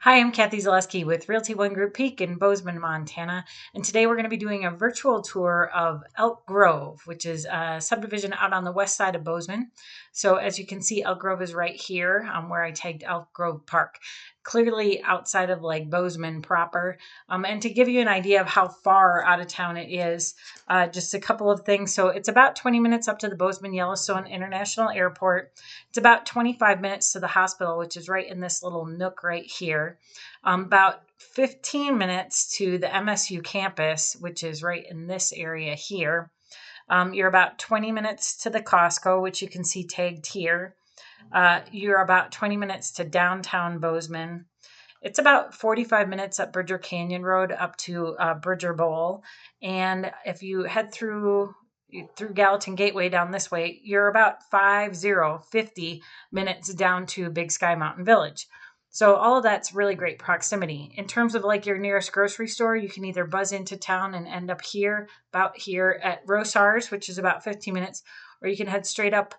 Hi, I'm Kathy Zaleski with Realty One Group Peak in Bozeman, Montana. And today we're going to be doing a virtual tour of Elk Grove, which is a subdivision out on the west side of Bozeman. So as you can see, Elk Grove is right here where I tagged Elk Grove Park, clearly outside of like Bozeman proper. And to give you an idea of how far out of town it is, just a couple of things. So it's about 20 minutes up to the Bozeman Yellowstone International Airport. It's about 25 minutes to the hospital, which is right in this little nook right here. About 15 minutes to the MSU campus, which is right in this area here. You're about 20 minutes to the Costco, which you can see tagged here. You're about 20 minutes to downtown Bozeman. It's about 45 minutes up Bridger Canyon Road up to Bridger Bowl. And if you head through Gallatin Gateway down this way, you're about 50 minutes down to Big Sky Mountain Village. So all of that's really great proximity. In terms of like your nearest grocery store, you can either buzz into town and end up here, about here at Rosar's, which is about 15 minutes, or you can head straight up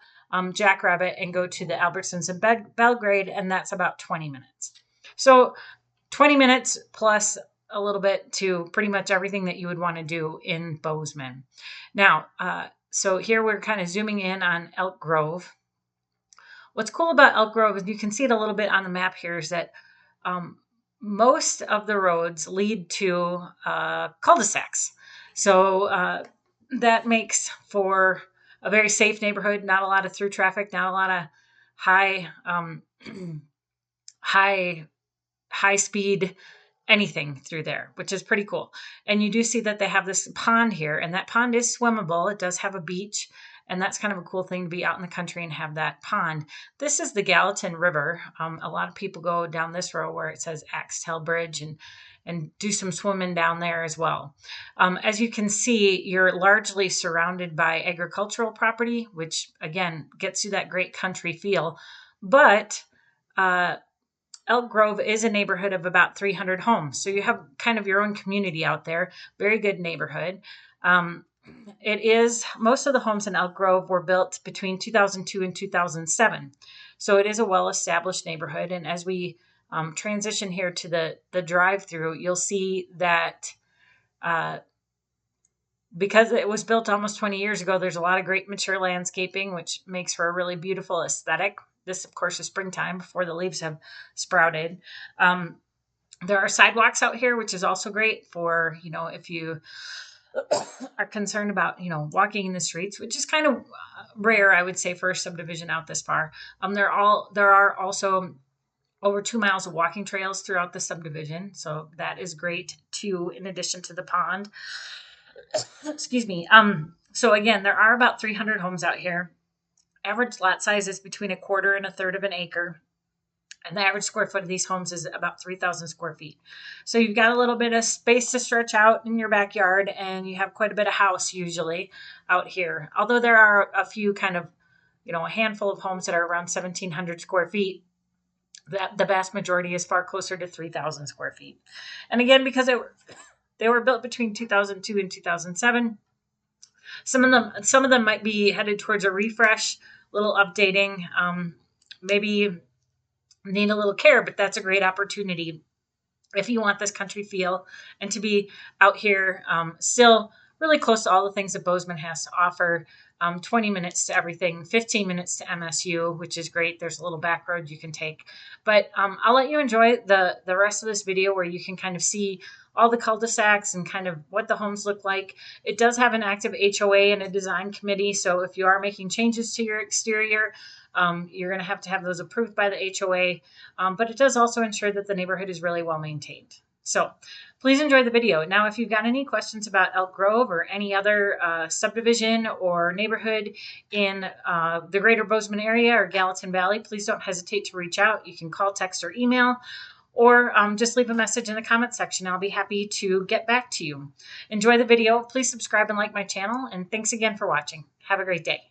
Jackrabbit and go to the Albertsons in Belgrade, and that's about 20 minutes. So 20 minutes plus a little bit to pretty much everything that you would want to do in Bozeman. Now, so here we're kind of zooming in on Elk Grove. What's cool about Elk Grove is you can see it a little bit on the map here is that most of the roads lead to cul-de-sacs. So that makes for a very safe neighborhood, not a lot of through traffic, not a lot of high speed anything through there, which is pretty cool. And you do see that they have this pond here, and that pond is swimmable. It does have a beach, and that's kind of a cool thing to be out in the country and have that pond. This is the Gallatin River. A lot of people go down this road where it says Axtell Bridge and do some swimming down there as well. As you can see, you're largely surrounded by agricultural property, which again gets you that great country feel. But Elk Grove is a neighborhood of about 300 homes. So you have kind of your own community out there. Very good neighborhood. Most of the homes in Elk Grove were built between 2002 and 2007. So it is a well-established neighborhood. And as we transition here to the drive-through, you'll see that because it was built almost 20 years ago, there's a lot of great mature landscaping, which makes for a really beautiful aesthetic. This, of course, is springtime before the leaves have sprouted. There are sidewalks out here, which is also great for, if you are concerned about, walking in the streets, which is kind of rare, I would say, for a subdivision out this far. There are also over 2 miles of walking trails throughout the subdivision. So that is great too, in addition to the pond. Excuse me. So again, there are about 300 homes out here. Average lot size is between 1/4 and 1/3 of an acre. And the average square foot of these homes is about 3,000 square feet. So you've got a little bit of space to stretch out in your backyard, and you have quite a bit of house usually out here. Although there are a few kind of, a handful of homes that are around 1,700 square feet. The vast majority is far closer to 3,000 square feet. And again, because they were built between 2002 and 2007, some of them might be headed towards a refresh, little updating, maybe need a little care, but that's a great opportunity if you want this country feel and to be out here still really close to all the things that Bozeman has to offer. 20 minutes to everything, 15 minutes to MSU, which is great. There's a little back road you can take. But I'll let you enjoy the rest of this video where you can kind of see all the cul-de-sacs and kind of what the homes look like. It does have an active HOA and a design committee. So if you are making changes to your exterior, you're going to have those approved by the HOA. But it does also ensure that the neighborhood is really well maintained. So please enjoy the video. Now, if you've got any questions about Elk Grove or any other subdivision or neighborhood in the greater Bozeman area or Gallatin Valley, please don't hesitate to reach out. You can call, text, or email, or just leave a message in the comment section. I'll be happy to get back to you. Enjoy the video. Please subscribe and like my channel. And thanks again for watching. Have a great day.